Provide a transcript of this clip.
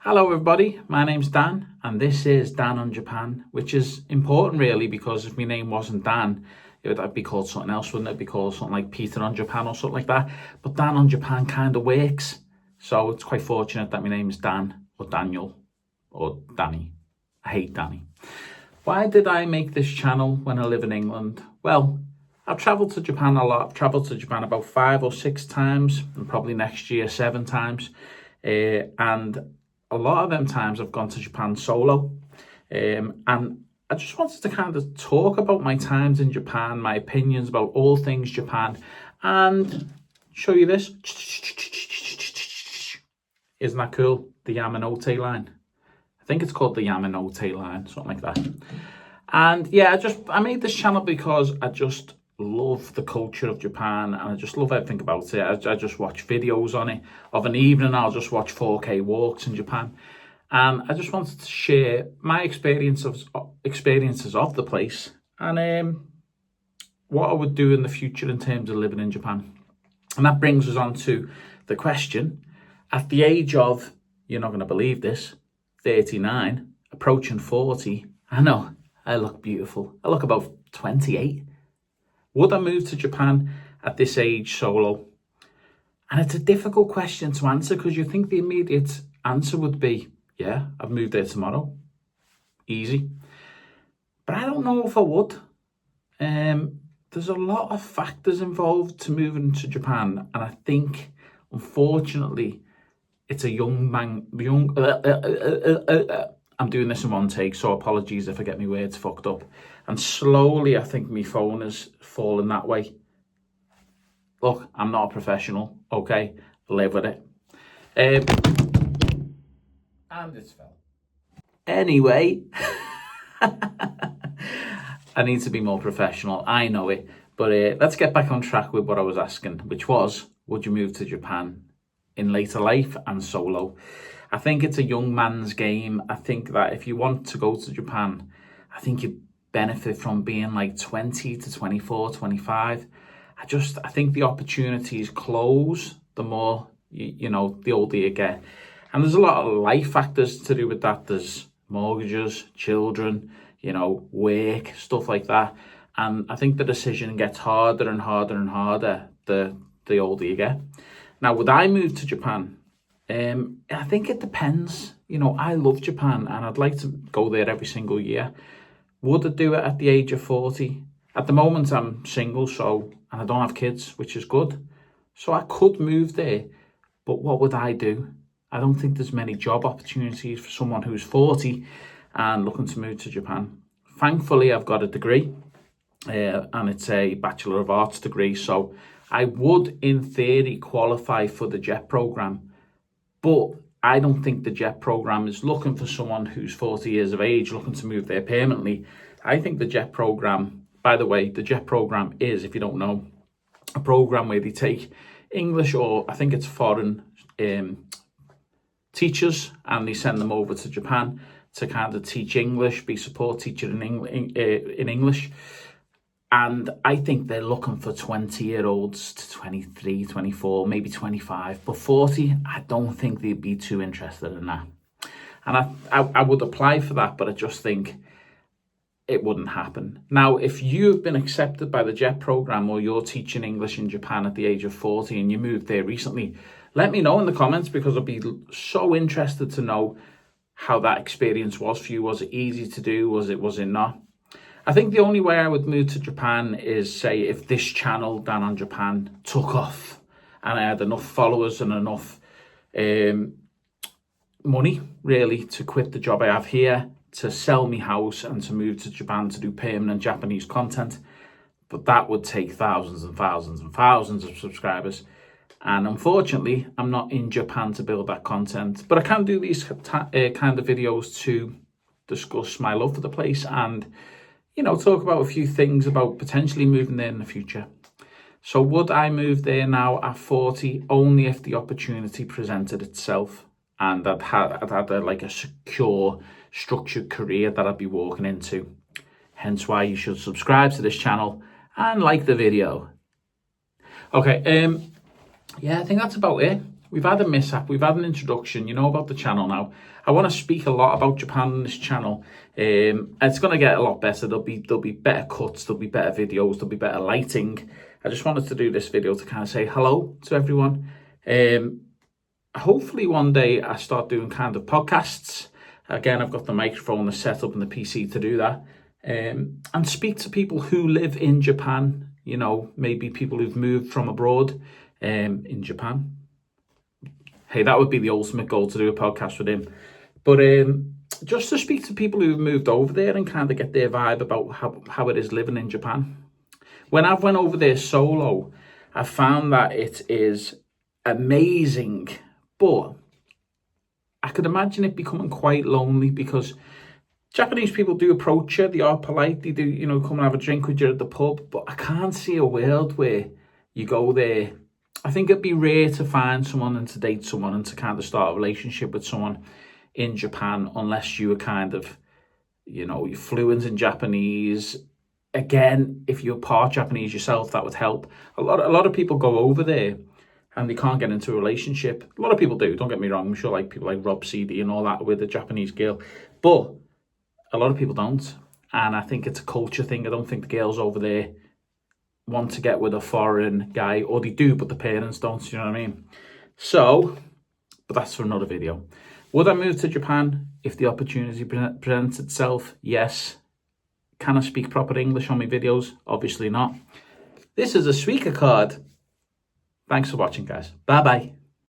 Hello everybody, my name's Dan and this is Dan on Japan, which is important really because if my name wasn't Dan, I'd be called something else, wouldn't it? Be called something like Peter on Japan or something like that. But Dan on Japan kind of works. So it's quite fortunate that my name is Dan or Daniel or Danny. I hate Danny. Why did I make this channel when I live in England? Well, I've travelled to Japan a lot. I've travelled to Japan about 5 or 6 times and probably next year 7 times. And a lot of them times I've gone to Japan solo. And I just wanted to kind of talk about my times in Japan, my opinions about all things Japan, and show you this. Isn't that cool? The Yamanote line. I think it's called the Yamanote line, something like that. And yeah, I made this channel because I just love the culture of Japan and I just love everything about it. I just watch videos on it. Of an evening, I'll just watch 4K walks in Japan. And I just wanted to share my experiences of the place and what I would do in the future in terms of living in Japan. And that brings us on to the question. At the age of, you're not going to believe this, 39, approaching 40, I know, I look beautiful. I look about 28. Would I move to Japan at this age solo? And it's a difficult question to answer because you think the immediate answer would be, yeah, I've moved there tomorrow. Easy. But I don't know if I would. There's a lot of factors involved to moving to Japan. And I think, unfortunately, it's a I'm doing this in one take, so apologies if I get my words fucked up. And slowly, I think my phone is falling that way. Look, I'm not a professional, okay? Live with it. And it's fell. Anyway, I need to be more professional. I know it. But let's get back on track with what I was asking, which was, would you move to Japan in later life and solo? I think it's a young man's game. I think that if you want to go to Japan, I think you benefit from being like 20 to 24, 25. I think the opportunities close the more, you know, the older you get. And there's a lot of life factors to do with that. There's mortgages, children, you know, work, stuff like that. And I think the decision gets harder and harder and harder the older you get. Now, would I move to Japan? I think it depends. You know, I love Japan and I'd like to go there every single year. Would I do it at the age of 40? At the moment, I'm single, and I don't have kids, which is good. So I could move there, but what would I do? I don't think there's many job opportunities for someone who's 40 and looking to move to Japan. Thankfully, I've got a degree and it's a Bachelor of Arts degree. So I would, in theory, qualify for the JET program, but I don't think the JET program is looking for someone who's 40 years of age looking to move there permanently. I think the JET program, by the way, the JET program is, if you don't know, a program where they take English or I think it's foreign teachers and they send them over to Japan to kind of teach English, be support teacher in English. And I think they're looking for 20-year-olds to 23, 24, maybe 25. But 40, I don't think they'd be too interested in that. And I would apply for that, but I just think it wouldn't happen. Now, if you've been accepted by the JET program or you're teaching English in Japan at the age of 40 and you moved there recently, let me know in the comments because I'd be so interested to know how that experience was for you. Was it easy to do? Was it not? I think the only way I would move to Japan is, say, if this channel, Dan on Japan, took off and I had enough followers and enough money, really, to quit the job I have here, to sell my house and to move to Japan to do permanent Japanese content. But that would take thousands and thousands and thousands of subscribers. And unfortunately, I'm not in Japan to build that content. But I can do these kind of videos to discuss my love for the place and, you know, talk about a few things about potentially moving there in the future. So would I move there now at 40? Only if the opportunity presented itself and I'd had a secure, structured career that I'd be walking into. Hence why you should subscribe to this channel and like the video. Okay, yeah, I think that's about it. we've had a mishap, we've had an introduction, you know about the channel now. I want to speak a lot about Japan on this channel. It's going to get a lot better. There'll be better cuts, there'll be better videos, there'll be better lighting. I just wanted to do this video to kind of say hello to everyone. Hopefully one day I start doing kind of podcasts. Again, I've got the microphone, the setup and the PC to do that. And speak to people who live in Japan, you know, maybe people who've moved from abroad in Japan. Hey, that would be the ultimate goal, to do a podcast with him. But just to speak to people who've moved over there and kind of get their vibe about how it is living in Japan. When I've went over there solo, I found that it is amazing, but I could imagine it becoming quite lonely, because Japanese people do approach you, they are polite, they do, you know, come and have a drink with you at the pub, but I can't see a world where you go there. I think it'd be rare to find someone and to date someone and to kind of start a relationship with someone in Japan, unless you were kind of, you know, you're fluent in Japanese. Again, if you're part Japanese yourself, that would help. A lot of people go over there and they can't get into a relationship. A lot of people do, don't get me wrong. I'm sure like people like Rob CD and all that with a Japanese girl. But a lot of people don't. And I think it's a culture thing. I don't think the girls over there want to get with a foreign guy, or they do, but the parents don't, you know what I mean? So, but that's for another video. Would I move to Japan if the opportunity presents itself? Yes. Can I speak proper English on my videos? Obviously not. This is a Suica card. Thanks for watching, guys. Bye-bye.